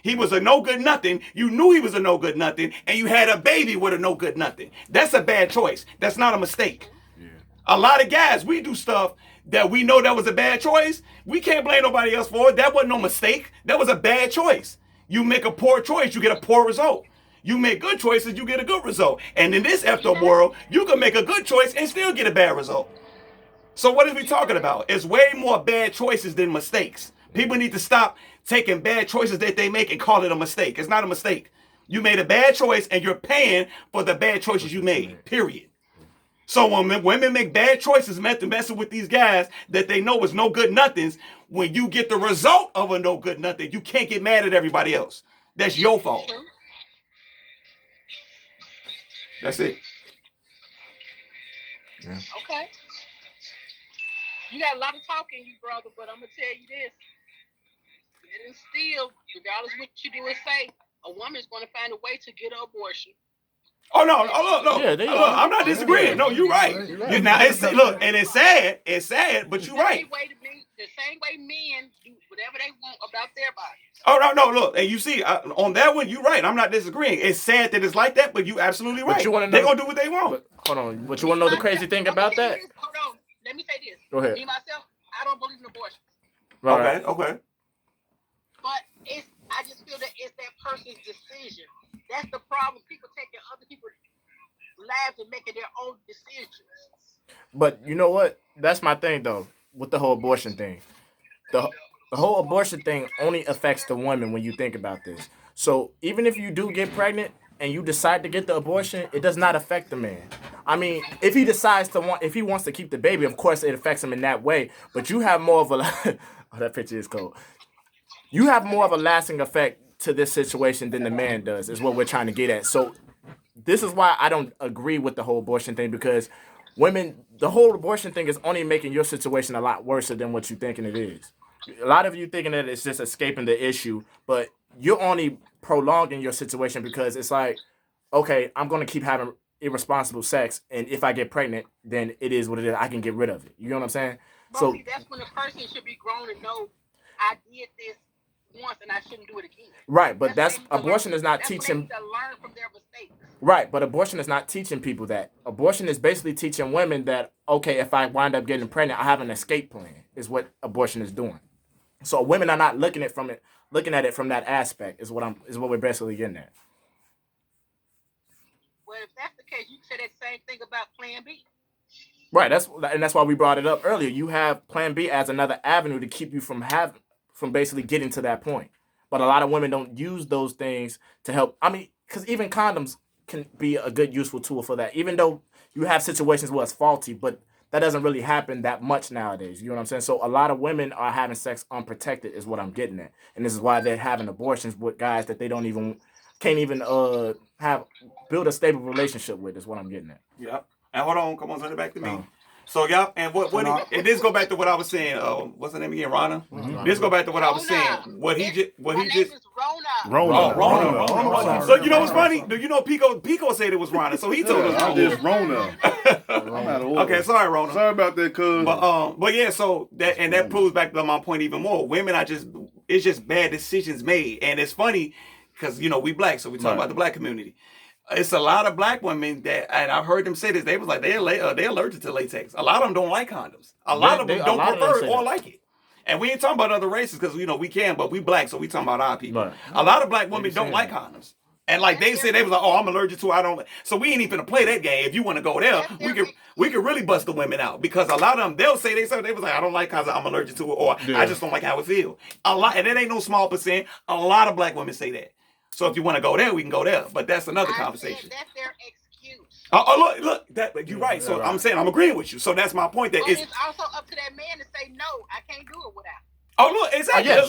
He was a no good nothing. You knew he was a no good nothing, and you had a baby with a no good nothing. That's a bad choice. That's not a mistake. Yeah. A lot of guys, we do stuff that we know that was a bad choice. We can't blame nobody else for it. That wasn't no mistake. That was a bad choice. You make a poor choice, you get a poor result. You make good choices, you get a good result. And in this effed up world, you can make a good choice and still get a bad result. So what are we talking about? It's way more bad choices than mistakes. People need to stop taking bad choices that they make and call it a mistake. It's not a mistake. You made a bad choice and you're paying for the bad choices you made, period. So when women make bad choices messing with these guys that they know is no good nothings, when you get the result of a no good nothing, you can't get mad at everybody else. That's your fault. That's it. Yeah. Okay. You got a lot of talking, you brother, but I'm gonna tell you this. It is still, regardless of what you do and say, a woman's gonna find a way to get an abortion. Oh no! Yeah, look, I'm not disagreeing. No, you're right. Now it's look, and it's sad. It's sad, but you're right. The same way men do whatever they want about their bodies. Oh no! Look, and you see on that one, you're right. I'm not disagreeing. It's sad that it's like that, but you're absolutely right. They're gonna do what they want. Hold on, but you want to know the crazy thing about that? Hold on. Let me say this. Go ahead. Me myself, I don't believe in abortion. Right. Okay. But I just feel that it's that person's decision. That's the problem. People taking other people's lives and making their own decisions. But you know what? That's my thing, though, with the whole abortion thing. The whole abortion thing only affects the woman when you think about this. So even if you do get pregnant and you decide to get the abortion, it does not affect the man. I mean, if he decides if he wants to keep the baby, of course it affects him in that way. But you have more of a oh, that picture is cold. You have more of a lasting effect to this situation than the man does, is what we're trying to get at. So this is why I don't agree with the whole abortion thing, because the whole abortion thing is only making your situation a lot worse than what you're thinking it is. A lot of you thinking that it's just escaping the issue, but you're only prolonging your situation because it's like, okay, I'm going to keep having irresponsible sex, and if I get pregnant, then it is what it is. I can get rid of it. You know what I'm saying? But so see, that's when a person should be grown and know I did this once and I shouldn't do it again. Right, but abortion is not teaching. They learn from their mistakes. Right, but abortion is not teaching people that. Abortion is basically teaching women that, okay, if I wind up getting pregnant, I have an escape plan, is what abortion is doing. So women are not looking at it from that aspect, is what we're basically getting at. Well, if that's the case, you can say that same thing about Plan B. Right, that's why we brought it up earlier. You have Plan B as another avenue to keep you from basically getting to that point. But a lot of women don't use those things to help. I mean, because even condoms can be a good, useful tool for that. Even though you have situations where it's faulty, but that doesn't really happen that much nowadays. You know what I'm saying? So a lot of women are having sex unprotected is what I'm getting at. And this is why they're having abortions with guys that they can't even build a stable relationship with, is what I'm getting at. Yep. And hold on, come on, send it back to me. So y'all, and and this go back to what I was saying. What's her name again? Rana. Mm-hmm. This go back to what I was saying. What he just Rona. So you know what's funny? Do you know Pico said it was Rana? So he told us. I'm just Rona. Okay, sorry, Rona. Sorry about that, cuz. But yeah, so that proves back to my point even more. Women it's just bad decisions made, and it's funny because we black, so we talk about the black community. It's a lot of black women and I've heard them say this. They was like they're allergic to latex. A lot of them don't like condoms. A lot of them don't prefer it or like it. And we ain't talking about other races because we can, but we black, so we talking about our people. Right. A lot of black women don't like condoms. And like they said, they was like, "Oh, I'm allergic to it. I don't." So we ain't even gonna play that game. If you want to go there, we could really bust the women out because a lot of them they'll say they was like, "I don't like condoms. I'm allergic to it," or "I just don't like how it feels." A lot, and it ain't no small percent. A lot of black women say that. So if you want to go there, we can go there. But that's another conversation. That's their excuse. Look, you're right. So I'm saying I'm agreeing with you. So that's my point. That it's also up to that man to say no. I can't do it without. Oh look, exactly. Yes,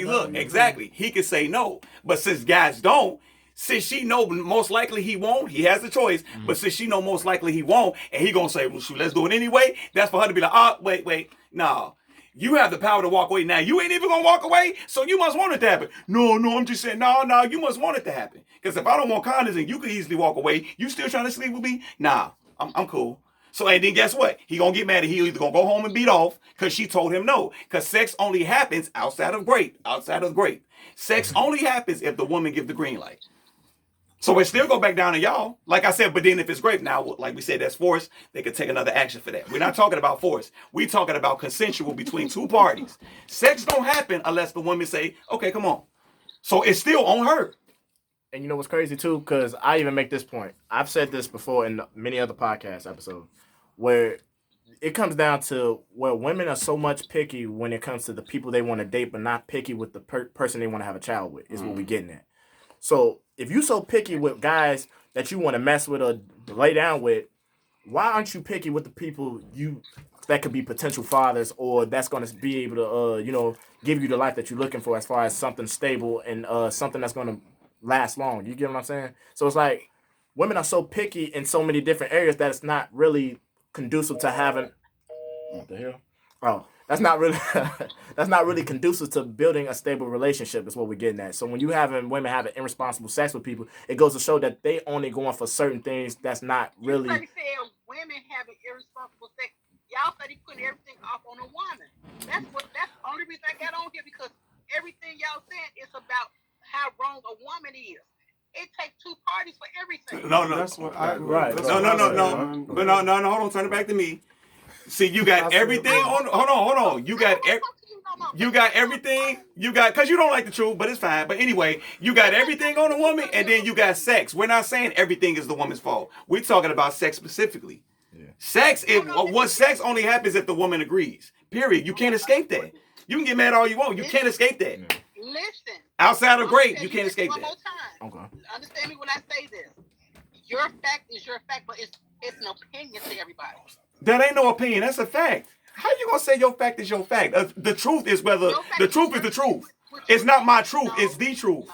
Look, exactly. He can say no, but since guys don't, since she know most likely he won't, he has the choice. Mm-hmm. But since she know most likely he won't, and he gonna say, "Well, shoot, let's do it anyway." That's for her to be like, wait, no. You have the power to walk away. Now, you ain't even going to walk away, so you must want it to happen. No, I'm just saying, no, you must want it to happen. Because if I don't want condoms and you could easily walk away, you still trying to sleep with me? Nah, I'm cool. So, and then guess what? He going to get mad and he either going to go home and beat off because she told him no. Because sex only happens outside of grape. Sex only happens if the woman give the green light. So it still go back down to y'all. Like I said, but then if it's rape, now, like we said, that's force. They could take another action for that. We're not talking about force. We're talking about consensual between two parties. Sex don't happen unless the woman say, okay, come on. So it's still on her. And you know what's crazy too? Because I even make this point. I've said this before in many other podcast episodes, where it comes down to where women are so much picky when it comes to the people they want to date, but not picky with the person they want to have a child with, is what we're getting at. So if you so picky with guys that you want to mess with or lay down with, why aren't you picky with the people that could be potential fathers or that's going to be able to, give you the life that you're looking for as far as something stable and something that's going to last long? You get what I'm saying? So it's like women are so picky in so many different areas that it's not really conducive to having. What the hell? Oh, that's not really conducive to building a stable relationship. Is what we're getting at. So when you women having irresponsible sex with people, it goes to show that they only going for certain things that's not really. You said women having irresponsible sex. Y'all said he putting everything off on a woman. That's the only reason I got on here, because everything y'all said is about how wrong a woman is. It takes two parties for everything. No. That's what I right. No. But no. Hold on. Turn it back to me. See, you got everything on. Hold on. You got everything. You got, because you don't like the truth, but it's fine. But anyway, you got everything on a woman, and then you got sex. We're not saying everything is the woman's fault. We're talking about sex specifically. Yeah. Sex sex only happens if the woman agrees. Period. You can't escape that. You can get mad all you want. You can't escape that. Listen. Outside of grape, you can't escape that. One more time. Okay. Understand me when I say this. Your fact is your fact, but it's an opinion to everybody. That ain't no opinion. That's a fact. How you gonna say your fact is your fact? The truth is whether the truth is the truth. It's not my truth. It's the truth.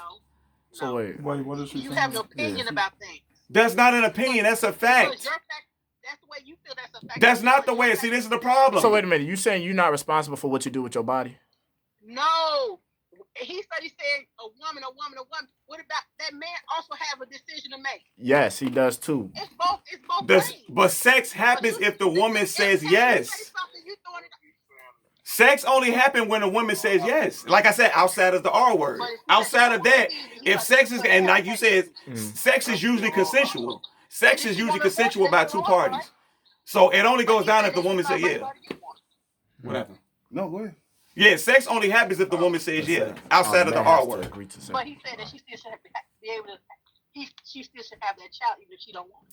So wait, what is she you have an opinion about things. That's not an opinion. That's a fact. Your fact, that's the way you feel. That's a fact. That's not the way. See, this is the problem. So wait a minute. You saying you're not responsible for what you do with your body? No. He said a woman. What about that man also have a decision to make? Yes, he does too. It's both ways. But sex happens if the woman says yes. Sex only happens when a woman says yes. Like I said, outside of the R word. Outside of that, if sex is, and like you said, sex is usually consensual. Sex is usually consensual by two parties. So it only goes down if the woman says yeah. What happened? No, go ahead. Yeah, sex only happens if the woman says yeah, outside of the R word. But he said that she still should be able to. She still should have that child even if she don't want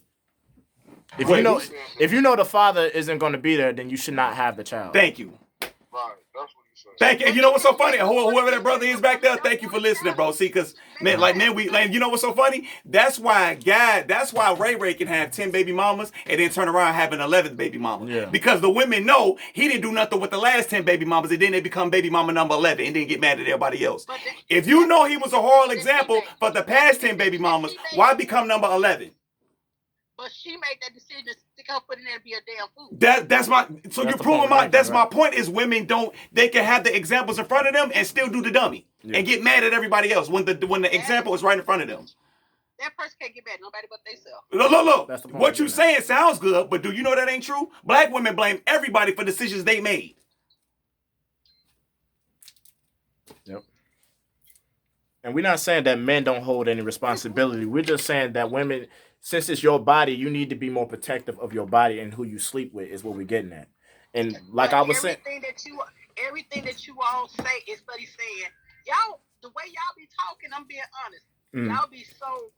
it. If you know the father isn't going to be there, then you should not have the child. Thank you. Right, that's what he said. Thank you. And you know what's so funny? Whoever that brother is back there, thank you for listening, bro. See, because man, you know what's so funny? That's why Ray can have 10 baby mamas and then turn around having 11 baby mamas. Yeah. Because the women know he didn't do nothing with the last 10 baby mamas, and then they become baby mama number 11 and then get mad at everybody else. If you know he was a horrible example for the past 10 baby mamas, why become number 11? But she made that decision to stick her foot in there and be a damn fool. You're proving my point is women they can have the examples in front of them and still do the dummy and get mad at everybody else when the example is right in front of them. That person can't get mad at nobody but themselves. Look. What you saying sounds good, but do you know that ain't true? Black women blame everybody for decisions they made. Yep. And we're not saying that men don't hold any responsibility. We're just saying that women, since it's your body, you need to be more protective of your body and who you sleep with is what we're getting at. And like I was saying, everything that you all say is what he's saying. Y'all, the way y'all be talking, I'm being honest. Y'all be so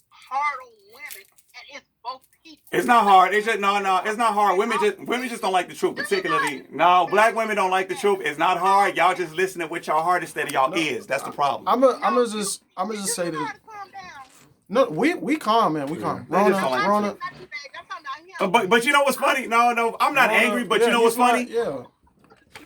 hard on women, and it's both people. It's not hard. It's just no. It's not hard. Women just don't like the truth, particularly. No, black women don't like the truth. It's not hard. Y'all just listening with your heart instead of y'all ears. That's the problem. I'm gonna just say this. No, we calm, man. We calm. Rona. But you know what's funny? No, I'm not angry. But you know what's funny? Yeah.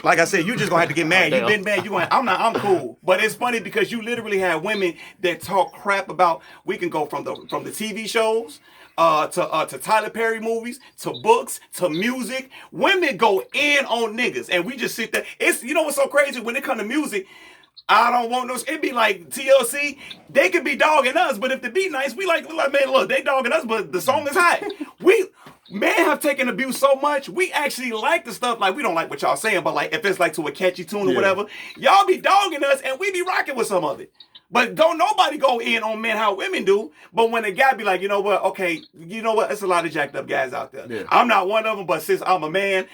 Like I said, you just gonna have to get mad. You've been mad. I'm cool. But it's funny because you literally have women that talk crap about. We can go from the TV shows to Tyler Perry movies to books to music. Women go in on niggas, and we just sit there. It's what's so crazy when it comes to music. I don't want those. It be like TLC. They could be dogging us, but if the beat nice, we like man. Look, they dogging us, but the song is hot. men have taken abuse so much, we actually like the stuff, like we don't like what y'all saying, but like if it's like to a catchy tune or whatever, y'all be dogging us and we be rocking with some of it. But don't nobody go in on men how women do. But when a guy be like, you know what, okay, you know what, there's a lot of jacked up guys out there. Yeah. I'm not one of them, but since I'm a man,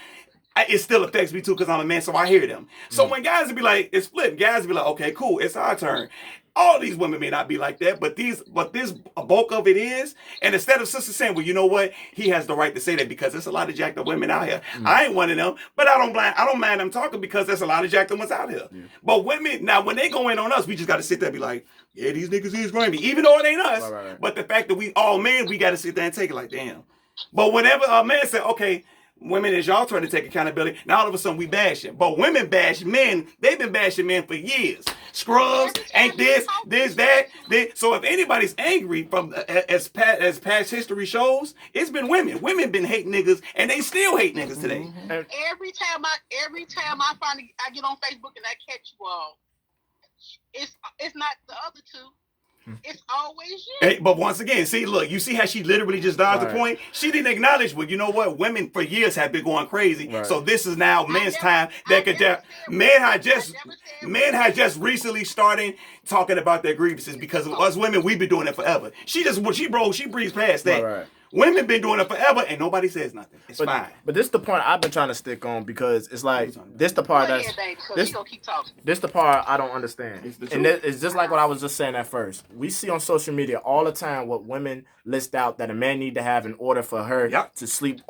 it still affects me too because I'm a man, so I hear them. So when guys be like, it's flipped, guys be like, okay, cool, it's our turn. All these women may not be like that, but this bulk of it is. And instead of sisters saying, well, you know what, he has the right to say that because there's a lot of jacked up women out here. I ain't one of them, but I don't mind them talking because there's a lot of jacked up ones out here. Yeah. But women, now when they go in on us, we just got to sit there and be like, yeah, these niggas is grimy, even though it ain't us. Right. But the fact that we all men, we got to sit there and take it like, damn. But whenever a man said, okay, women, it's y'all turn to take accountability. Now all of a sudden we bashing. But women bash men. They've been bashing men for years. Scrubs, ain't this, that. So if anybody's angry from as past history shows, it's been women. Women been hating niggas, and they still hate niggas today. Every time I finally get on Facebook and I catch you all, it's not the other two. It's always you. Hey, but once again, see, look, you see how she literally just dodged the point? She didn't acknowledge, well, you know what? Women for years have been going crazy. Right. So this is now men's time that could men had just recently started talking about their grievances because of us women, we've been doing it forever. She breezed past that. Right. Women been doing it forever and nobody says nothing. It's fine. But this is the point I've been trying to stick on because it's like this the part this the part I don't understand. And it's just like what I was just saying at first. We see on social media all the time what women list out that a man need to have in order for her to sleep.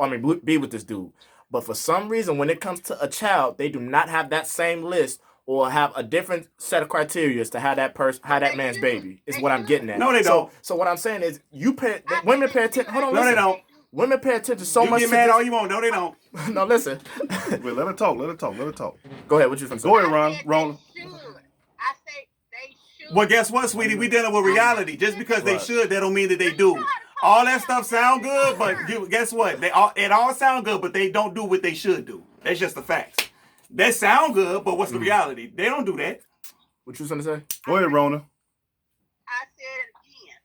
Be with this dude. But for some reason, when it comes to a child, they do not have that same list or have a different set of criteria to how that man's baby is what I'm getting at. No, they don't. So what I'm saying is, women pay attention. Hold on, listen. No, they don't. Women pay attention so much. You get mad all you want. No, they don't. No, listen. Wait, let her talk. Go ahead. What you finna say? Go ahead, Ron. I say they should. Well, guess what, sweetie? We dealing with reality. Just because they should, that don't mean that they do. All that stuff sound good, but guess what? It all sound good, but they don't do what they should do. That's just the facts. That sound good, but what's the reality? They don't do that. What you gonna say? Go ahead, Rona. I said it again,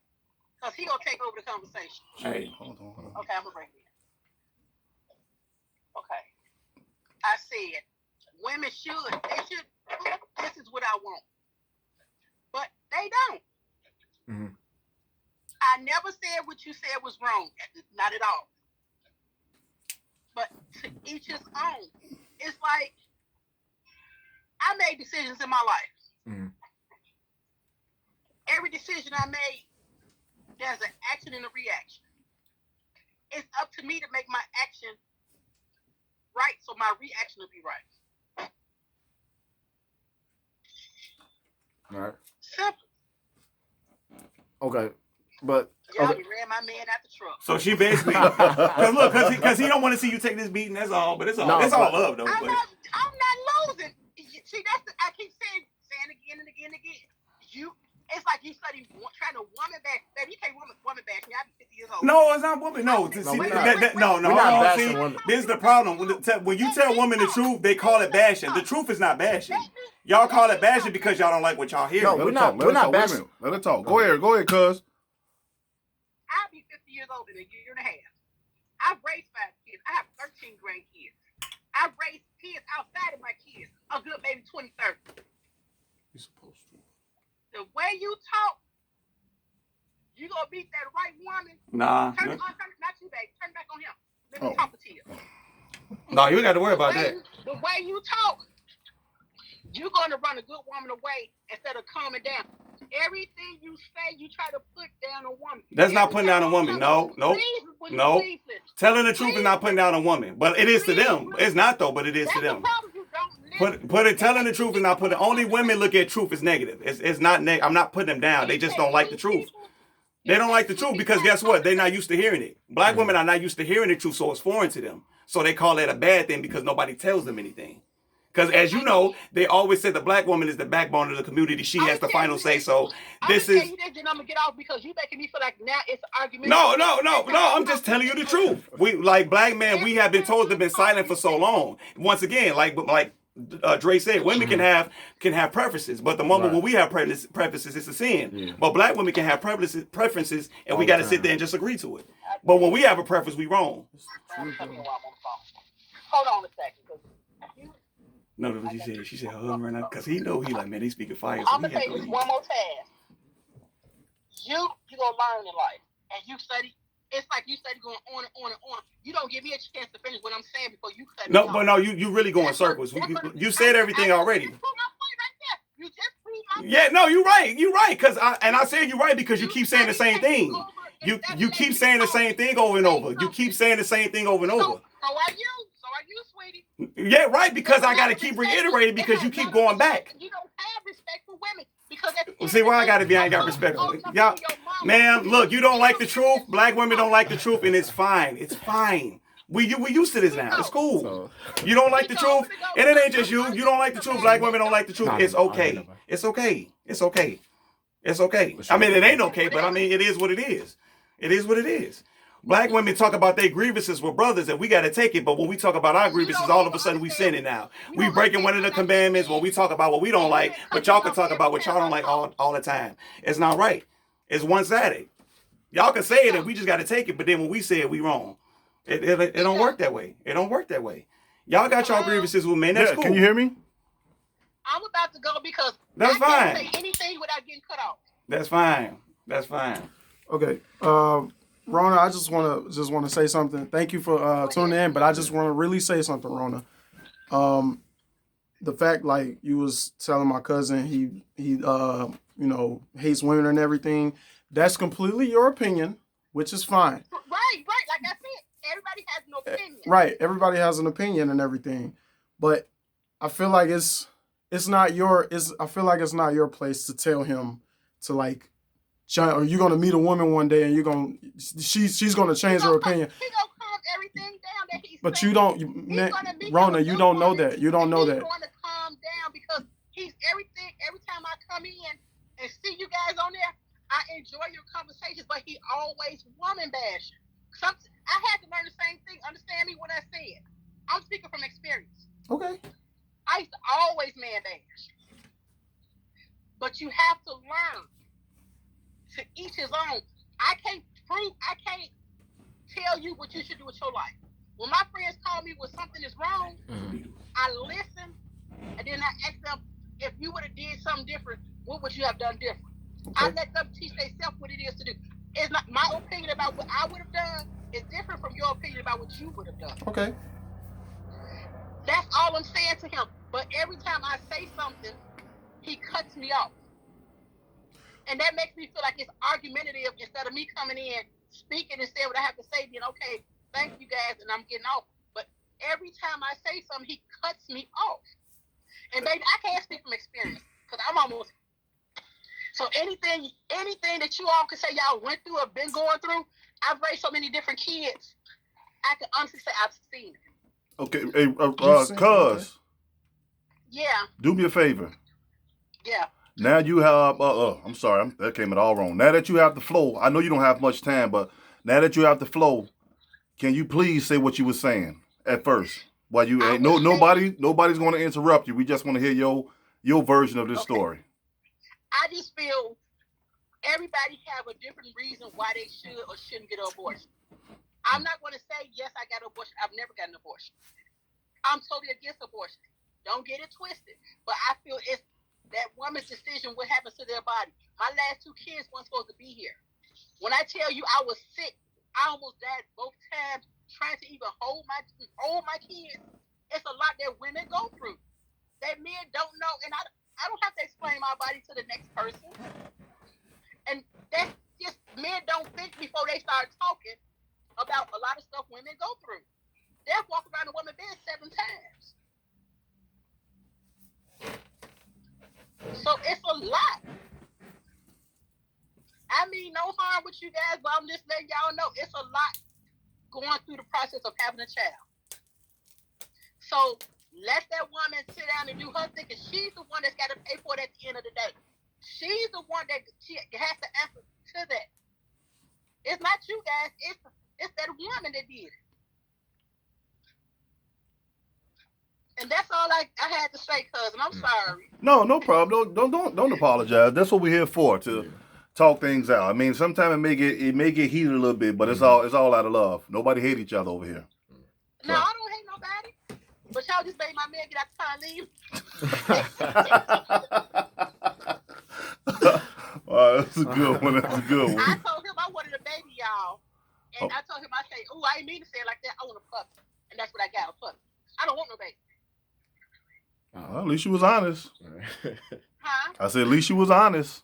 because he gonna take over the conversation. Hey. Hold on. Okay, I'm gonna bring it in. Okay. I said women should. This is what I want. But they don't. Mm-hmm. I never said what you said was wrong. Not at all. But to each his own. It's like, I made decisions in my life. Mm-hmm. Every decision I made, there's an action and a reaction. It's up to me to make my action right, so my reaction will be right. All right. Simple. Okay, but y'all ran my man out the truck. So she basically, because he don't want to see you take this beating. That's all. But it's all love though. I'm not losing. See, I keep saying again and again and again. It's like you study trying to woman back. Baby, you can't woman back me. I be 50 years old. No, it's not woman. No, see, this is the problem. When you tell women the truth, they call it bashing. The truth is not bashing. Y'all call it bashing because y'all don't like what y'all hear. No, we're not bashing. Let her talk. Go ahead, cuz. I'll be 50 years old in a year and a half. I've raised 5 kids. I have 13 grandkids. I've raised kids outside of my kids. A good maybe 20, 30. You're supposed to. The way you talk, you gonna beat that right woman. Nah. Not you, baby. Turn back on him. Let me talk to you. No, you got to worry about that. The way you talk, you're gonna run a good woman away instead of calming down. Everything you say, you try to put down a woman. That's not putting down a woman. No. Telling the truth is not putting down a woman, but it is to them. It's not though, but it is to them. Telling the truth is not putting. Only women look at truth as negative. It's not. I'm not putting them down. They just don't like the truth. They don't like the truth because guess what? They're not used to hearing it. Black women are not used to hearing the truth, so it's foreign to them. So they call that a bad thing because nobody tells them anything. Because as you know, they always say the black woman is the backbone of the community. She has the final say. So this is. I'm gonna get off because you making me feel like now it's an argument. No. I'm just telling you the truth. We like black men. We have been told to be silent for so long. Once again, like Dre said, women can have preferences, but the moment when we have preferences, it's a sin. Yeah. But black women can have preferences, and All we the got to sit time. there and just agree to it. But when we have a preference, we wrong. Hold on a second. 'Ause you- No, that's what she said. She said, husband right now, because he know he like, man, they speaking fire, so I'm he gonna had say to this leave. one more time. You gonna learn in life, and you study. It's like you study going on and on and on. You don't give me a chance to finish what I'm saying before you cut me No, off. but no, you really go in circles. You said everything already. You proved my point right there. You just proved my point. Yeah, no, you're right. Cause I said you're right because you keep saying the same thing. You keep saying the same thing over and over. You keep saying the same thing over and over. So are you, sweetie. Yeah, right. Because I gotta keep reiterating because you keep going back. You don't have respect for women because See why I gotta be? I ain't got respect for it. Y'all, man, look, you don't like the truth. Black women don't like the truth, and it's fine. It's fine. We used to this now. It's cool. So, You don't like the truth, and it ain't just you. You don't like the truth. Black women don't like the truth. It's okay. It's okay. It's okay. It's okay. I mean, it ain't okay, but I mean, it is what it is. It is what it is. Black women talk about their grievances with brothers, and we got to take it. But when we talk about our grievances, all of a sudden we sinning now. We breaking one of the commandments when we talk about what we don't like, but y'all can talk about what y'all don't like all the time. It's not right. It's one-sided. Y'all can say it, and we just got to take it. But then when we say it, we wrong. It don't work that way. It don't work that way. Y'all got y'all grievances with men. That's cool. Can you hear me? I'm about to go because That's I fine. can't say anything without getting cut off. That's fine. That's fine. Okay. Rona, I just wanna say something. Thank you for tuning in, but I just wanna really say something, Rona. The fact like you was telling my cousin he hates women and everything, that's completely your opinion, which is fine. Right. Like I said, everybody has an opinion. Right. Everybody has an opinion and everything. But I feel like it's not your place to tell him to like or you're gonna meet a woman one day and she's gonna change her opinion. He gonna calm everything down that he's But saying. you don't, Rona, you don't know that. You don't know that. He's going to calm down because he's everything. Every time I come in and see you guys on there, I enjoy your conversations, but he always woman bashing. I had to learn the same thing. Understand me when I say it. I'm speaking from experience. Okay. I used to always man bash. But you have to learn to each his own. I can't tell you what you should do with your life. When my friends call me when something is wrong, I listen, and then I ask them, if you would have did something different, what would you have done different? Okay. I let them teach themselves what it is to do. It's not my opinion about what I would have done is different from your opinion about what you would have done. Okay. That's all I'm saying to him. But every time I say something, he cuts me off. And that makes me feel like it's argumentative instead of me coming in, speaking and saying what I have to say, being okay, thank you guys, and I'm getting off. But every time I say something, he cuts me off. And baby, I can't speak from experience because I'm almost. So anything that you all can say y'all went through or been going through, I've raised so many different kids. I can honestly say I've seen it. Okay, hey, cuz. Yeah. Do me a favor. Yeah. Now you have, I'm sorry, that came out all wrong. Now that you have the flow, I know you don't have much time, but now that you have the flow, can you please say what you were saying at first? While you ain't nobody's going to interrupt you. We just want to hear your version of this story. I just feel everybody have a different reason why they should or shouldn't get an abortion. I'm not going to say, yes, I got an abortion. I've never got an abortion. I'm totally against abortion. Don't get it twisted. But I feel it's that woman's decision what happens to their body. My last 2 kids weren't supposed to be here. When I tell you I was sick, I almost died both times trying to even hold my kids. It's a lot that women go through that men don't know. And I don't have to explain my body to the next person. And that's just men don't think before they start talking about a lot of stuff women go through. They'll walk around a woman's bed 7 times. So it's a lot. I mean, no harm with you guys, but I'm just letting y'all know it's a lot going through the process of having a child. So let that woman sit down and do her thing, because she's the one that's got to pay for it at the end of the day. She's the one that she has to answer to that. It's not you guys. It's that woman that did it. And that's all I had to say, cousin. I'm sorry. No problem. Don't apologize. That's what we're here for, to talk things out. I mean, sometimes it may get heated a little bit, but it's all out of love. Nobody hate each other over here. No, I don't hate nobody. But y'all just made my man get out the car and leave. Wow, that's a good one. That's a good one. I told him I wanted a baby, y'all. And I told him, I say, oh, I didn't mean to say it like that. I want a puppy. And that's what I got, a puppy. I don't want no baby. Well, at least you was honest. Huh? I said, at least you was honest.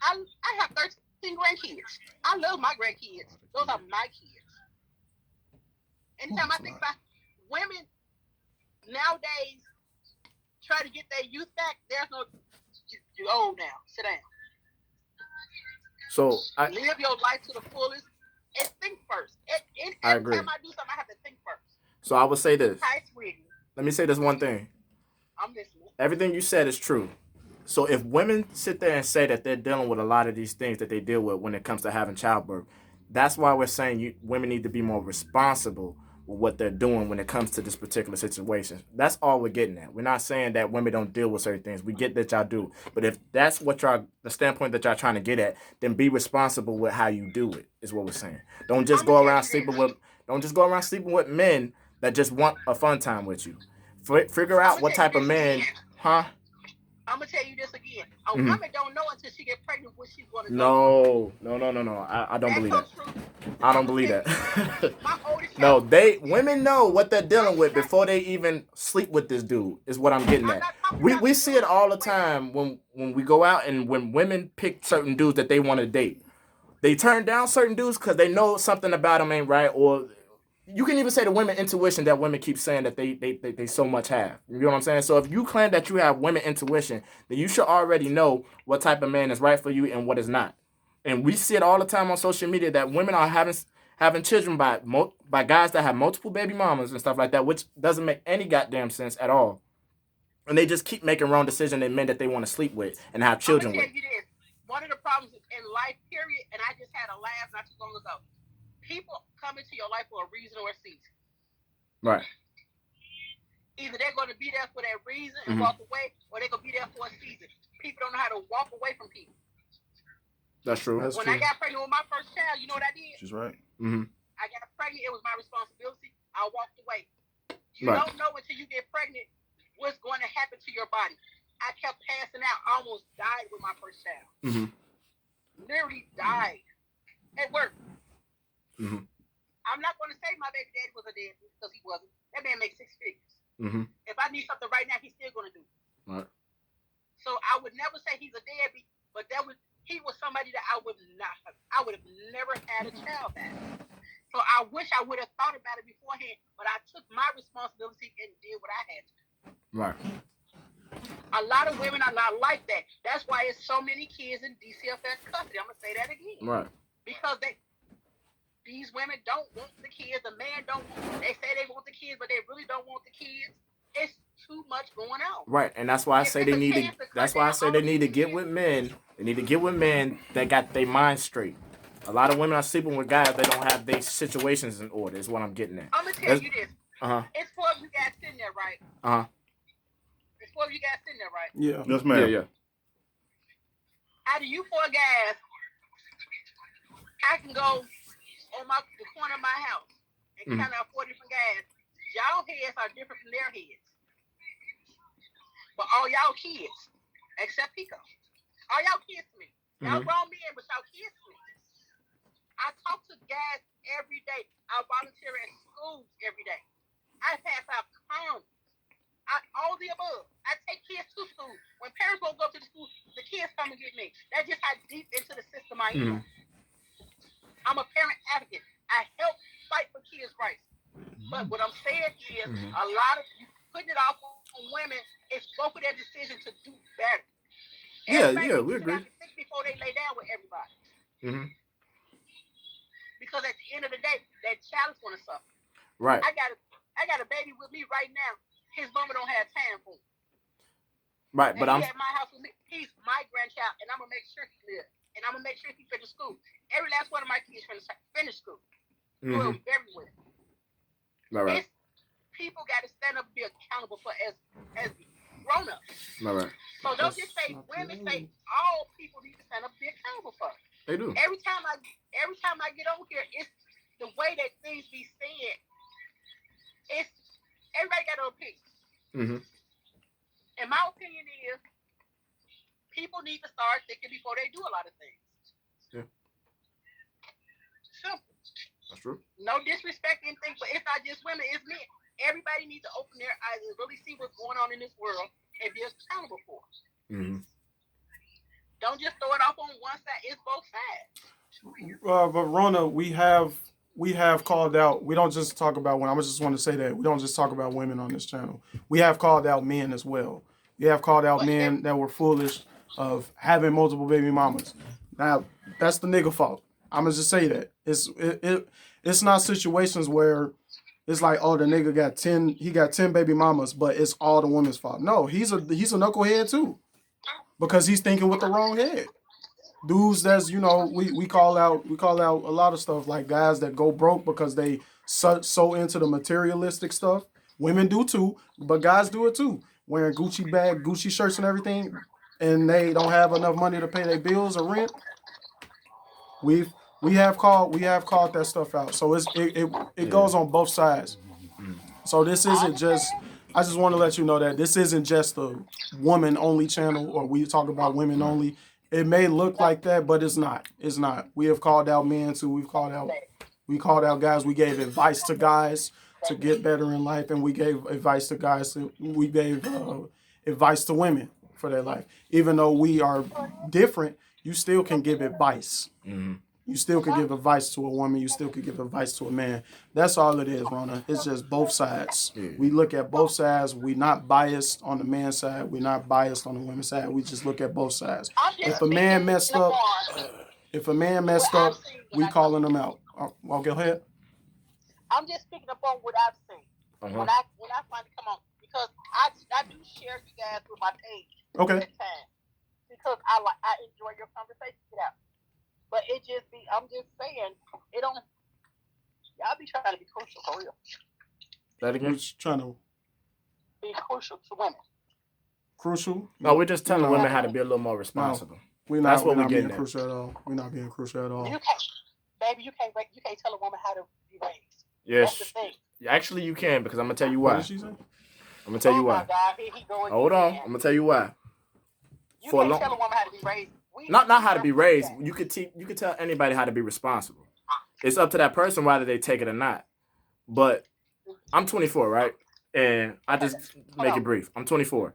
I have 13 grandkids. I love my grandkids. Those are my kids. Anytime I think about women nowadays try to get their youth back, there's no, you're old now. Sit down. So live your life to the fullest and think first. I agree. Every time I do something, I have to think first. So I would say this. Hi, sweetie. Let me say this one thing. I'm listening. Everything you said is true. So if women sit there and say that they're dealing with a lot of these things that they deal with when it comes to having childbirth, that's why we're saying women need to be more responsible with what they're doing when it comes to this particular situation. That's all we're getting at. We're not saying that women don't deal with certain things. We get that y'all do. But if that's what the standpoint that y'all trying to get at, then be responsible with how you do it, is what we're saying. Don't just go around sleeping with men that just want a fun time with you. Figure out what type of man, huh? I'm gonna tell you this again. A woman don't know until she get pregnant what she's gonna do. No. I don't believe that. I don't believe that. No, women know what they're dealing with before they even sleep with this dude, is what I'm getting at. We see it all the time when we go out and when women pick certain dudes that they want to date. They turn down certain dudes because they know something about them ain't right, or you can even say the women intuition that women keep saying that they so much have. You know what I'm saying? So if you claim that you have women intuition, then you should already know what type of man is right for you and what is not. And we see it all the time on social media that women are having children by guys that have multiple baby mamas and stuff like that, which doesn't make any goddamn sense at all. And they just keep making wrong decisions in men that they want to sleep with and have children with. I'm gonna tell you this. One of the problems in life, period, and I just had a laugh not too long ago. People come into your life for a reason or a season. Right. Either they're going to be there for that reason and walk away, or they're going to be there for a season. People don't know how to walk away from people. That's true. When I got pregnant with my first child, you know what I did? She's right. I got pregnant. It was my responsibility. I walked away. You don't know until you get pregnant what's going to happen to your body. I kept passing out. I almost died with my first child. Literally died at work. I'm not going to say my baby daddy was a deadbeat because he wasn't. That man makes 6 figures. If I need something right now, he's still going to do it. Right. So I would never say he's a deadbeat, but he was somebody that I would have never had a child back. So I wish I would have thought about it beforehand, but I took my responsibility and did what I had to. Right. A lot of women are not like that. That's why it's so many kids in DCFS custody. I'm going to say that again. Right. Because these women don't want the kids. The man don't. They say they want the kids, but they really don't want the kids. It's too much going on. Right, and that's why I say they need to. That's why I say they need to get with men. They need to get with men that got their mind straight. A lot of women are sleeping with guys that don't have their situations in order. Is what I'm getting at. I'm gonna tell you this. It's 4 of you guys sitting there, right? It's 4 of you guys sitting there, right? Yeah. Yes, ma'am. Yeah. Out of you 4 guys, I can go on the corner of my house and count out 4 different guys. Y'all heads are different from their heads. But all y'all kids, except Pico. All y'all kids to me. Y'all grown men, but y'all kids to me. I talk to guys every day. I volunteer at schools every day. I pass out condoms. All the above. I take kids to school. When parents won't go to the school, the kids come and get me. That's just how deep into the system I am. I'm a parent advocate. I help fight for kids' rights. But what I'm saying is, a lot of you putting it off on women is both of their decision to do better. Yeah, we agree. Think before they lay down with everybody. Because at the end of the day, that child is going to suffer. Right. I got a baby with me right now. His mama don't have time for him. Right, but I'm at my house with me. He's my grandchild, and I'm gonna make sure he lives, and I'm gonna make sure he finishes school. Every last one of my kids finish school. Very well. All right. People got to stand up and be stand up and be accountable for. They do. Every time I get on here, it's the way that things be said. It's everybody got their opinion. Mm-hmm. And my opinion is, people need to start thinking before they do a lot of things. Yeah. Simple. That's true. No disrespect anything, but it's not just women, it's men. Everybody needs to open their eyes and really see what's going on in this world and be accountable for it. Mm-hmm. Don't just throw it off on one side. It's both sides. But Rona, we have called out. We don't just talk about women. I just want to say that we don't just talk about women on this channel. We have called out men as well. We have called out men that were foolish of having multiple baby mamas. Now that's the nigga fault. I'm gonna just say that it's not situations where it's like, oh, the nigga got 10 baby mamas, but it's all the woman's fault. No, he's a knucklehead too, because he's thinking with the wrong head. Dudes that's, we call out a lot of stuff, like guys that go broke because they so into the materialistic stuff. Women do too, but guys do it too. Wearing Gucci bag, Gucci shirts and everything, and they don't have enough money to pay their bills or rent. We have called that stuff out. So it goes on both sides. So this isn't just, I just want to let you know that this isn't just a woman only channel, or we talk about women only. It may look like that, but it's not. It's not. We have called out men too. We called out guys. We gave advice to guys to get better in life, and we gave advice to guys. We gave advice to women for their life. Even though we are different, you still can give advice. Mm-hmm. You still can give advice to a woman. You still can give advice to a man. That's all it is, Rona. It's just both sides. Yeah. We look at both sides. We're not biased on the man's side. We're not biased on the women's side. We just look at both sides. If a man messed up, we calling him out. Well, go ahead. I'm just speaking upon what I've seen. Uh-huh. When I finally come on, because I do share you guys with my page. Okay. At times, because I enjoy your conversation. But it just be, I'm just saying, it don't, y'all be trying to be crucial for real. That again? We're just trying to be crucial to women. Crucial? No, we're just telling women how to be a little more responsible. No, That's what we're being getting at. crucial at all. We're not being crucial at all. You can't, baby, you can't tell a woman how to be raised. Yes. That's the thing. Actually, you can, because I'm going to tell you why. What did she say? I'm going to tell you why. My God, here he go again. Hold on. I'm going to tell you why. You can't tell a woman how to be raised. Not how to be raised. You could tell anybody how to be responsible. It's up to that person whether they take it or not. But I'm 24, right? And I just make it brief. I'm 24.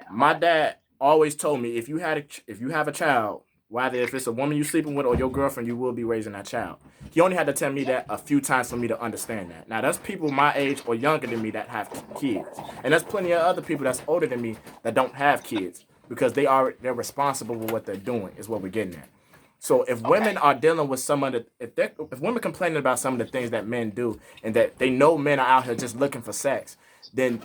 My dad always told me if you have a child, whether if it's a woman you sleeping with or your girlfriend, you will be raising that child. He only had to tell me that a few times for me to understand that. Now that's people my age or younger than me that have kids, and there's plenty of other people that's older than me that don't have kids. Because they're responsible with what they're doing is what we're getting at. So if women are dealing with some of the, if women complaining about some of the things that men do and that they know men are out here just looking for sex, then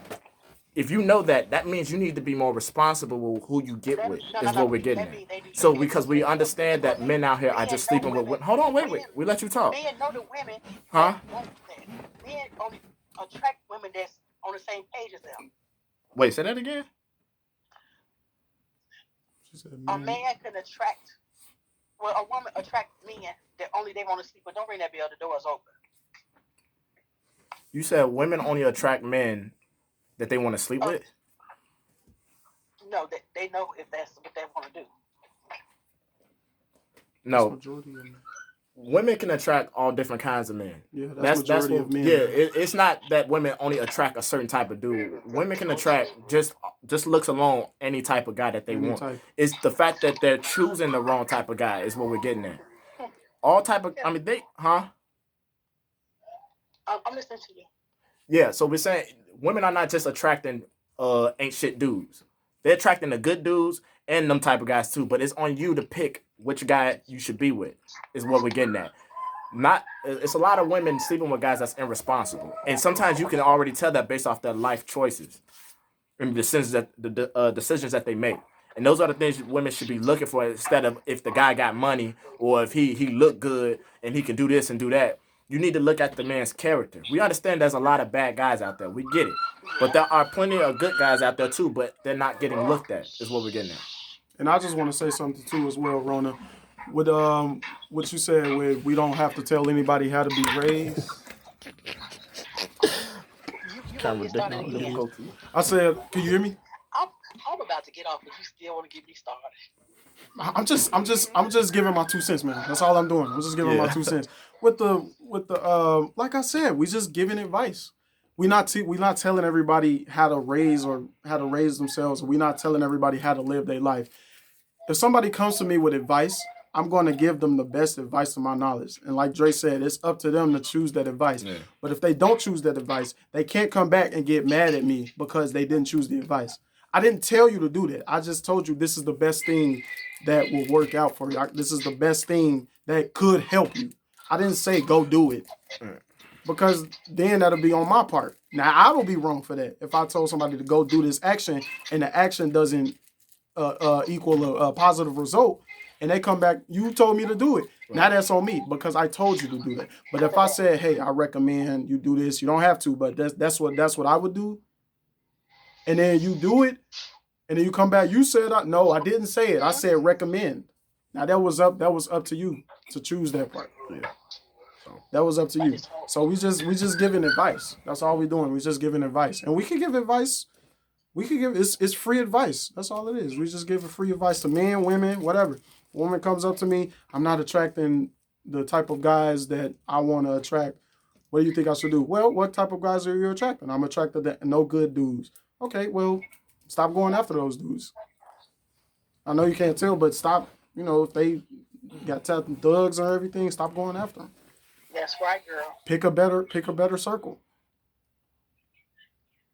if you know that, that means you need to be more responsible with who you get with is what we're getting at. So because we understand that men out here are just sleeping with women. Hold on, wait. We let you talk. Men know the women. Huh? Men only attract women that's on the same page as them. Wait, say that again? A man can attract, a woman attracts men that only they want to sleep with. Don't ring that bell, the door is open. You said women only attract men that they want to sleep with? No, they know if that's what they want to do. No. Women can attract all different kinds of men. Yeah, that's majority of men. Yeah, it's not that women only attract a certain type of dude. Women can attract just looks alone any type of guy that they want. Type. It's the fact that they're choosing the wrong type of guy is what we're getting at. All type of, I'm listening to you. Yeah, so we're saying women are not just attracting ain't shit dudes. They're attracting the good dudes and them type of guys too. But it's on you to pick which guy you should be with. Is what we're getting at. It's a lot of women sleeping with guys that's irresponsible, and sometimes you can already tell that based off their life choices and decisions that they make. And those are the things women should be looking for instead of if the guy got money or if he looked good and he can do this and do that. You need to look at the man's character. We understand there's a lot of bad guys out there. We get it. But there are plenty of good guys out there too, but they're not getting looked at, is what we're getting at. And I just want to say something too as well, Rona. With what you said, with we don't have to tell anybody how to be raised. You Kind want of to get started ridiculous. again? Difficulty. I said, can you hear me? I'm about to get off, but you still want to get me started. I'm just giving my 2 cents, man. That's all I'm doing. I'm just giving my 2 cents. With the like I said, we just giving advice. We not telling everybody how to raise themselves. We're not telling everybody how to live their life. If somebody comes to me with advice, I'm going to give them the best advice to my knowledge. And like Dre said, it's up to them to choose that advice. Yeah. But if they don't choose that advice, they can't come back and get mad at me because they didn't choose the advice. I didn't tell you to do that. I just told you this is the best thing that will work out for you. This is the best thing that could help you. I didn't say go do it. Because then that'll be on my part. Now, I will be wrong for that. If I told somebody to go do this action and the action doesn't equal a positive result, and they come back, you told me to do it. Right. Now that's on me because I told you to do that. But if I said, hey, I recommend you do this, you don't have to, but that's what I would do. And then you do it, and then you come back, you said, no, I didn't say it. I said recommend. Now that was up to you to choose that part. Yeah. That was up to you. So we just giving advice. That's all we're doing. We're just giving advice. And we can give advice. It's free advice. That's all it is. We just give free advice to men, women, whatever. A woman comes up to me, I'm not attracting the type of guys that I want to attract. What do you think I should do? Well, what type of guys are you attracting? I'm attracted to no good dudes. Okay, well, stop going after those dudes. I know you can't tell, but stop, if they got thugs or everything, stop going after them. That's right, girl. Pick a better circle.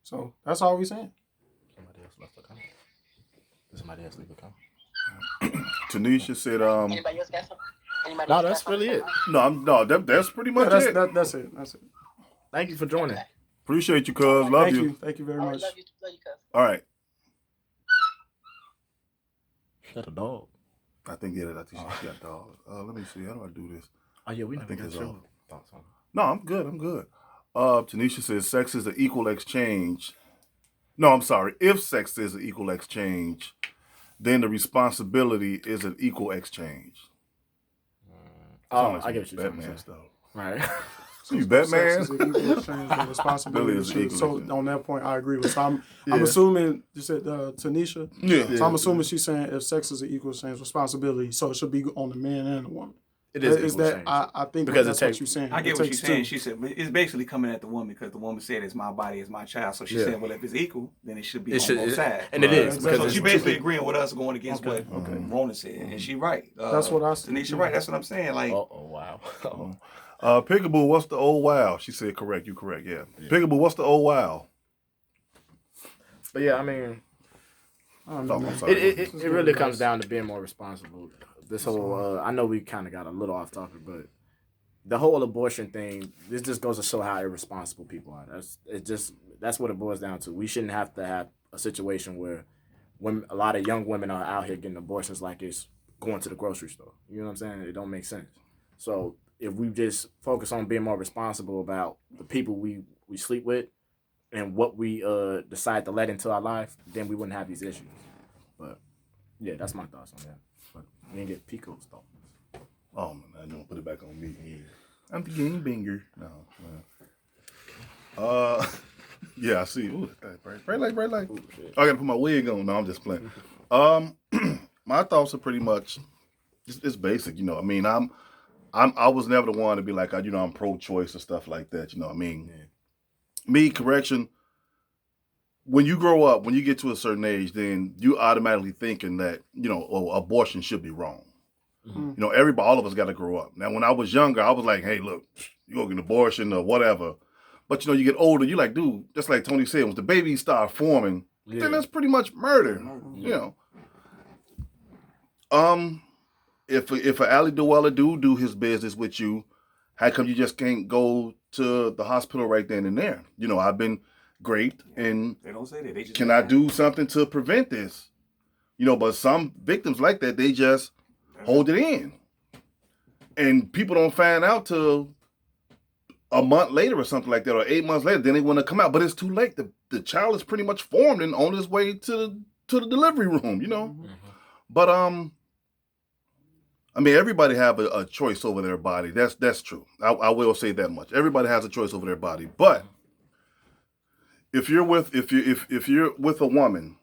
So that's all we're saying. Somebody else left a comment. Did somebody else leave a comment? Tanisha said, Anybody else got something? No, that's really it. That's pretty much it. That's it. Thank you for joining. Appreciate you, cuz. Love you. Thank you very much. Love you, cuz. All right. Is that a dog? I think she got a dog. Let me see. How do I do this? Oh, yeah, we never got your thoughts on it. No, I'm good. Tanisha says sex is an equal exchange. No, I'm sorry. If sex is an equal exchange, then the responsibility is an equal exchange. I get what you're Batman saying. stuff. Right. You Batman? Sex is an equal exchange, the responsibility is equal. So on that point, I agree with. So I'm assuming you said Tanisha. Yeah. So I'm assuming she's saying if sex is an equal exchange responsibility, so it should be on the man and the woman. It is that I think because that's what you're saying. I get what she's saying. She said it's basically coming at the woman because the woman said it's my body, it's my child. So she said, well, if it's equal, then it should be on both sides. And it is. So she basically agreeing with us going against what Rona said, and she right. That's what I said. Tanisha right. That's what I'm saying. Like, wow. Pickaboo, what's the old wow? She said correct. You correct. Yeah. Pickaboo, what's the old wow? But yeah, I mean, it really comes down to being more responsible. This whole, I know we kind of got a little off topic, but the whole abortion thing, this just goes to show how irresponsible people are. That's what it boils down to. We shouldn't have to have a situation where when a lot of young women are out here getting abortions like it's going to the grocery store. You know what I'm saying? It don't make sense. So if we just focus on being more responsible about the people we sleep with and what we decide to let into our life, then we wouldn't have these issues. But yeah, that's my thoughts on that. You didn't get Pico's thoughts. Oh, man, I don't put it back on me. Yeah. I'm the game binger. No. Yeah, I see. Ooh, bright light. Ooh, I gotta put my wig on. No, I'm just playing. My thoughts are pretty much, it's basic, I mean, I was never the one to be like, I'm pro-choice or stuff like that, I mean. Yeah. Me, correction, when you grow up, when you get to a certain age, then you automatically thinking that, abortion should be wrong. Mm-hmm. All of us got to grow up. Now, when I was younger, I was like, hey, look, you go get an abortion or whatever. But, you get older, you're like, dude, just like Tony said, once the babies start forming, then that's pretty much murder, If an Ally Dweller do his business with you, how come you just can't go to the hospital right then and there? I've been great, and they don't say that. They just can I do something to prevent this? But some victims like that, they just hold it in. And people don't find out till a month later or something like that, or 8 months later, then they want to come out. But it's too late. The child is pretty much formed and on his way to the delivery room, Mm-hmm. But I mean, everybody have a choice over their body. That's true. I will say that much. Everybody has a choice over their body. But if you're with a woman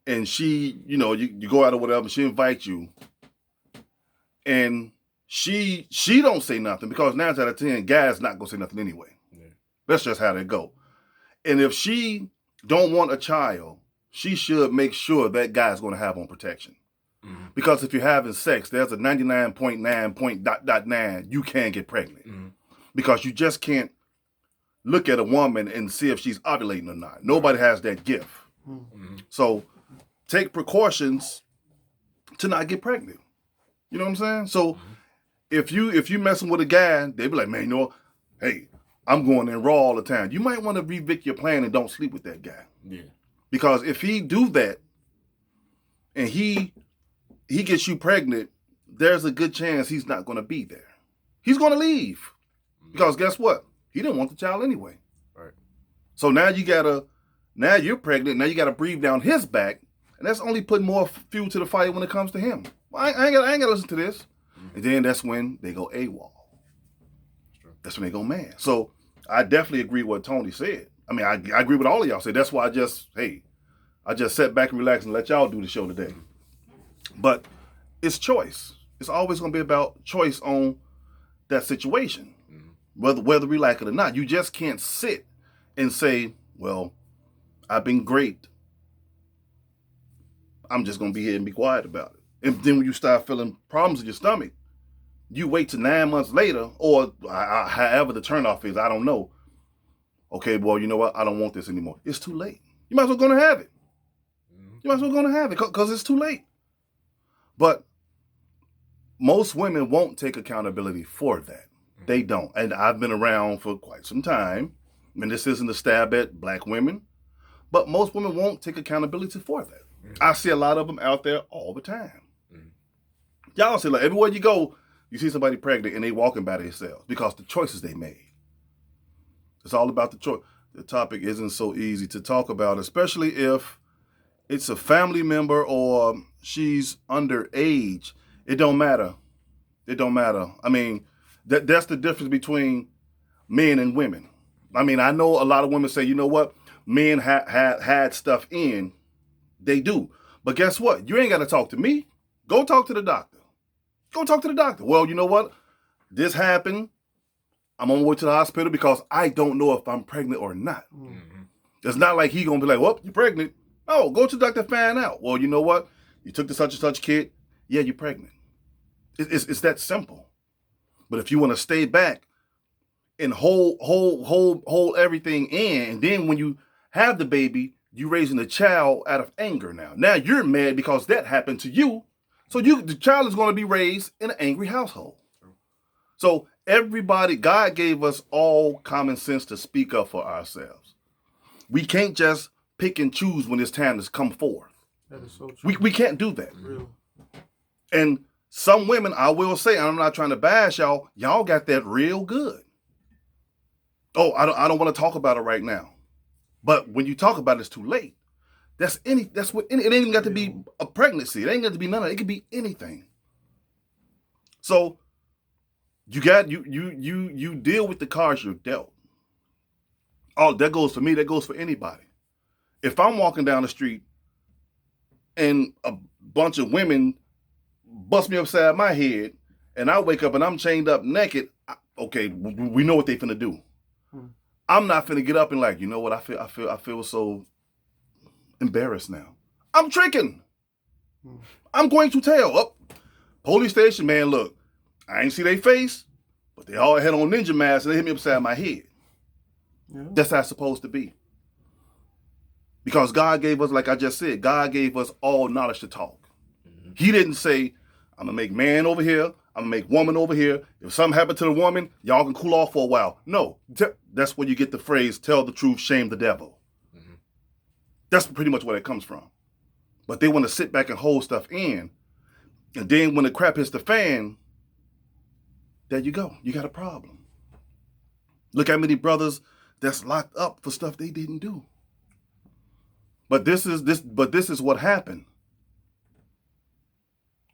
and she, you go out or whatever, she invites you, and she don't say nothing, because 9 out of 10 guys not gonna say nothing anyway. Yeah. That's just how they go. And if she don't want a child, she should make sure that guy's gonna have on protection. Mm-hmm. Because if you're having sex, there's a 99.9 you can get pregnant. Mm-hmm. Because you just can't look at a woman and see if she's ovulating or not. Nobody has that gift. Mm-hmm. So take precautions to not get pregnant. You know what I'm saying? So if you messing with a guy, they be like, man, hey, I'm going in raw all the time. You might want to revisit your plan and don't sleep with that guy. Yeah. Because if he do that and he gets you pregnant, there's a good chance he's not going to be there. He's going to leave. Because guess what? He didn't want the child anyway. Right. So now you're pregnant. Now you got to breathe down his back. And that's only putting more fuel to the fire when it comes to him. Well, I ain't got to listen to this. Mm-hmm. And then that's when they go AWOL. That's when they go mad. So I definitely agree with what Tony said. I mean, I agree with all of y'all said. That's why I just sat back and relaxed and let y'all do the show today. Mm-hmm. But it's choice. It's always going to be about choice on that situation. Whether we like it or not. You just can't sit and say, well, I've been great. I'm just going to be here and be quiet about it. And then when you start feeling problems in your stomach, you wait till 9 months later, or however the turnoff is, I don't know. Okay, well, you know what? I don't want this anymore. It's too late. You might as well go and have it. You might as well go and have it because it's too late. But most women won't take accountability for that. They don't. And I've been around for quite some time. And this isn't a stab at black women. But most women won't take accountability for that. Mm-hmm. I see a lot of them out there all the time. Mm-hmm. Y'all see, like, everywhere you go, you see somebody pregnant and they walking by themselves because the choices they made. It's all about the choice. The topic isn't so easy to talk about, especially if it's a family member or she's underage. It don't matter. It don't matter. I mean, that's the difference between men and women. I mean, I know a lot of women say, you know what? Men had stuff in. They do. But guess what? You ain't got to talk to me. Go talk to the doctor. Go talk to the doctor. Well, you know what? This happened. I'm on my way to the hospital because I don't know if I'm pregnant or not. Mm-hmm. It's not like he going to be like, well, you're pregnant. Oh, go to the doctor and find out. Well, you know what? You took the such and such kid. Yeah, you're pregnant. It's that simple. But if you want to stay back and hold everything in, and then when you have the baby, you raising the child out of anger now. Now you're mad because that happened to you. So the child is going to be raised in an angry household. So everybody, God gave us all common sense to speak up for ourselves. We can't just pick and choose when it's time to come forth. That is so true. We can't do that. Real. And some women, I will say, and I'm not trying to bash y'all got that real good. Oh, I don't want to talk about it right now. But when you talk about it, it's too late. It ain't even got to be a pregnancy. It ain't got to be none of it. It could be anything. So you deal with the cards you're dealt. Oh, that goes for me, that goes for anybody. If I'm walking down the street and a bunch of women bust me upside my head, and I wake up and I'm chained up naked, okay, we know what they finna do. I'm not finna get up and like, you know what, I feel so embarrassed now. I'm tricking. I'm going to tell. Police station, man, look, I ain't see their face, but they all had on ninja masks and they hit me upside my head. Yeah. That's how it's supposed to be. Because God gave us, like I just said, God gave us all knowledge to talk. Mm-hmm. He didn't say, I'm going to make man over here, I'm going to make woman over here. If something happened to the woman, y'all can cool off for a while. No, that's where you get the phrase, tell the truth, shame the devil. Mm-hmm. That's pretty much where it comes from. But they want to sit back and hold stuff in. And then when the crap hits the fan, there you go. You got a problem. Look how many brothers that's locked up for stuff they didn't do. But this is what happened.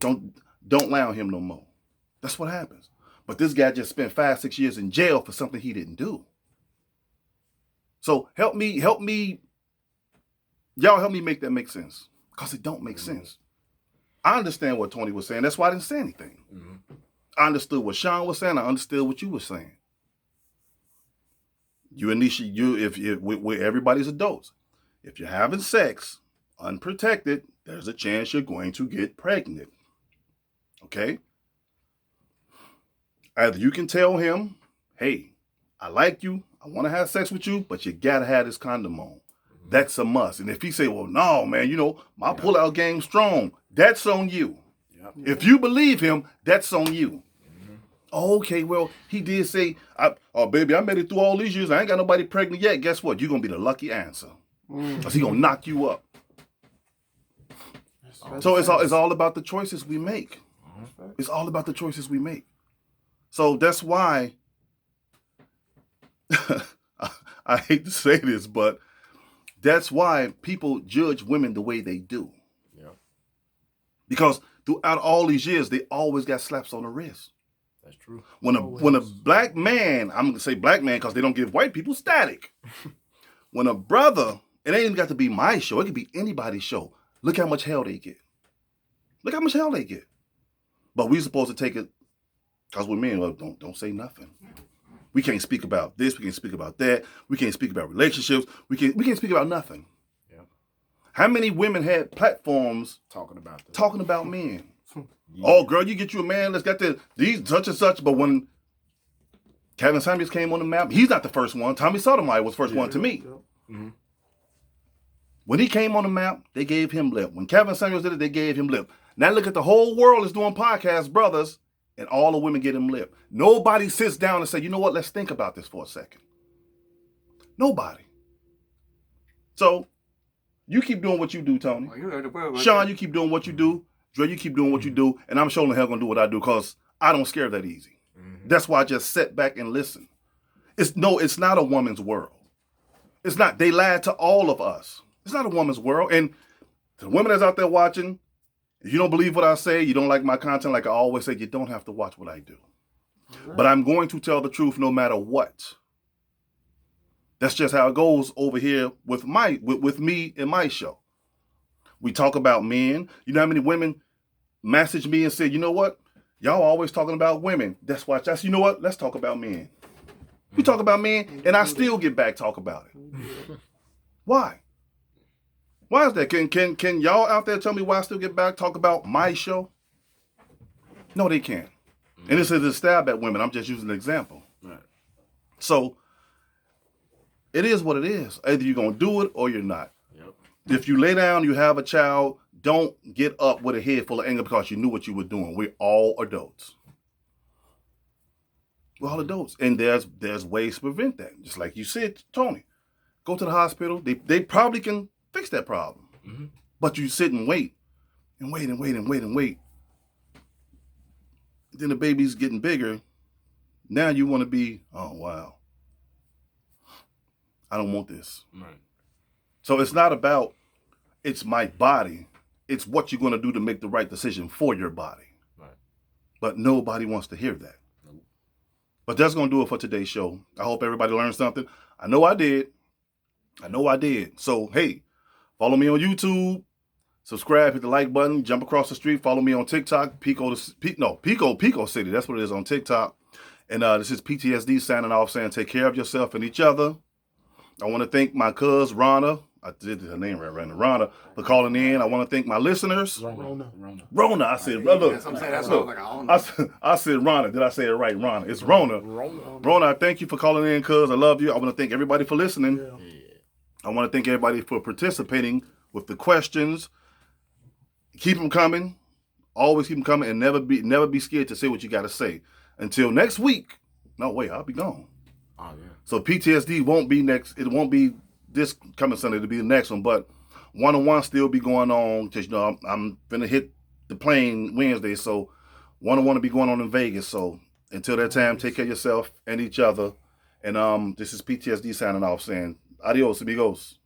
Don't lie on him no more. That's what happens. But this guy just spent 5-6 years in jail for something he didn't do. So help me, y'all help me make that make sense. Because it don't make sense. I understand what Tony was saying. That's why I didn't say anything. I understood what Sean was saying. I understood what you were saying. You and Nisha, everybody's adults. If you're having sex unprotected, there's a chance you're going to get pregnant. Okay? Either you can tell him, hey, I like you, I want to have sex with you, but you gotta have this condom on. That's a must. And if he say, well, no, man, my pullout game's strong, that's on you. Yep. If you believe him, that's on you. Okay, well, he did say, oh, baby, I made it through all these years. I ain't got nobody pregnant yet. Guess what? You're going to be the lucky answer. Because he's going to knock you up. So it's all about the choices we make. It's all about the choices we make. So that's why, I hate to say this, but that's why people judge women the way they do. Yeah. Because throughout all these years, they always got slaps on the wrist. That's true. When a black man, I'm going to say black man because they don't give white people static. When a brother, it ain't even got to be my show. It could be anybody's show. Look how much hell they get. Look how much hell they get. But we supposed to take it because we're men. Well, don't say nothing. We can't speak about this. We can't speak about that. We can't speak about relationships. We can't speak about nothing. Yeah. How many women had platforms talking about men? Yeah. Oh, girl, you get you a man that's got these such and such. But when Kevin Samuels came on the map, he's not the first one. Tommy Sotomayor was the first one to me. Yeah. Mm-hmm. When he came on the map, they gave him lip. When Kevin Samuels did it, they gave him lip. Now look at the whole world is doing podcasts, brothers, and all the women get him lip. Nobody sits down and say, you know what, let's think about this for a second. Nobody. So you keep doing what you do, Tony. Sean, you keep doing what you do. Dre, you keep doing what you do, and I'm sure the hell gonna do what I do because I don't scare that easy. Mm-hmm. That's why I just sit back and listen. It's not a woman's world. It's not. They lied to all of us. It's not a woman's world. And the women that's out there watching, if you don't believe what I say, you don't like my content, like I always say, you don't have to watch what I do. Right. But I'm going to tell the truth no matter what. That's just how it goes over here with me and my show. We talk about men. You know how many women message me and said, you know what? Y'all always talking about women. That's you know what? Let's talk about men. We talk about men, and I still get back talk about it. Why? Why is that? Can y'all out there tell me why I still get back talk about my show? No, they can't. And this is a stab at women. I'm just using an example. Right. So it is what it is. Either you're gonna do it or you're not. Yep. If you lay down, you have a child, don't get up with a head full of anger because you knew what you were doing. We're all adults. We're all adults. And there's ways to prevent that. Just like you said, Tony. Go to the hospital. They probably can fix that problem. Mm-hmm. But you sit and wait. And wait and wait and wait and wait. Then the baby's getting bigger. Now you want to be, oh wow. I don't want this. Right. So it's not about, it's my body. It's what you're going to do to make the right decision for your body. Right. But nobody wants to hear that. Nope. But that's going to do it for today's show. I hope everybody learned something. I know I did. So, hey, follow me on YouTube. Subscribe, hit the like button, jump across the street. Follow me on TikTok, Pico City. That's what it is on TikTok. And this is PTSD signing off saying take care of yourself and each other. I want to thank my cuz, Rhonda. I did her name right now. Rhonda, for calling in. I want to thank my listeners. Rona. I said, look. I said Rhonda. Did I say it right? Rhonda. It's Rona. Rona, I thank you for calling in, cuz. I love you. I want to thank everybody for listening. Yeah. I want to thank everybody for participating with the questions. Keep them coming. Always keep them coming, and never be scared to say what you got to say. Until next week. No, wait, I'll be gone. Oh, yeah. So PTSD won't be next. It won't be this coming Sunday. It'll be the next one. But one-on-one still be going on. Because, I'm going to hit the plane Wednesday. So one-on-one will be going on in Vegas. So until that time, take care of yourself and each other. And this is PTSD signing off saying, adios, amigos.